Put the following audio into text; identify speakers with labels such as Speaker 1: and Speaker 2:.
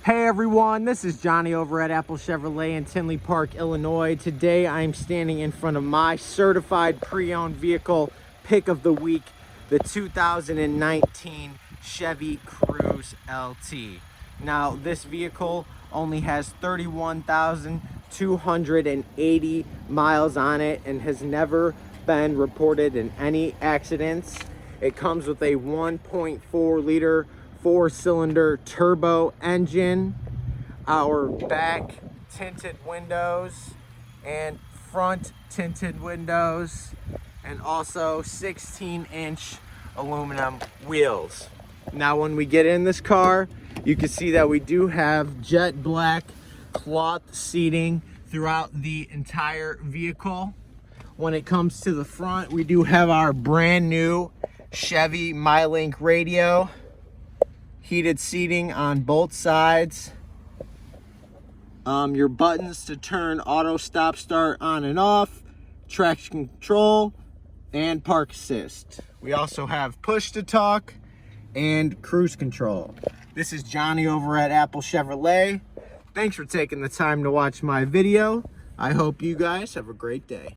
Speaker 1: Hey everyone, this is Johnny over at Apple Chevrolet in Tinley Park, Illinois. Today I'm standing in front of my certified pre-owned vehicle pick of the week, the 2019 Chevy Cruze LT. Now this vehicle only has 31,280 miles on it and has never been reported in any accidents. It comes with a 1.4 liter 4-cylinder turbo engine, our back tinted windows and front tinted windows, and also 16-inch aluminum wheels. Now when we get in this car, you can see that we do have jet black cloth seating throughout the entire vehicle. When it comes to the front, we do have our brand new Chevy MyLink radio, heated seating on both sides, your buttons to turn auto stop start on and off, traction control, and park assist. We also have push to talk and cruise control. This is Johnny over at Apple Chevrolet. Thanks for taking the time to watch my video. I hope you guys have a great day.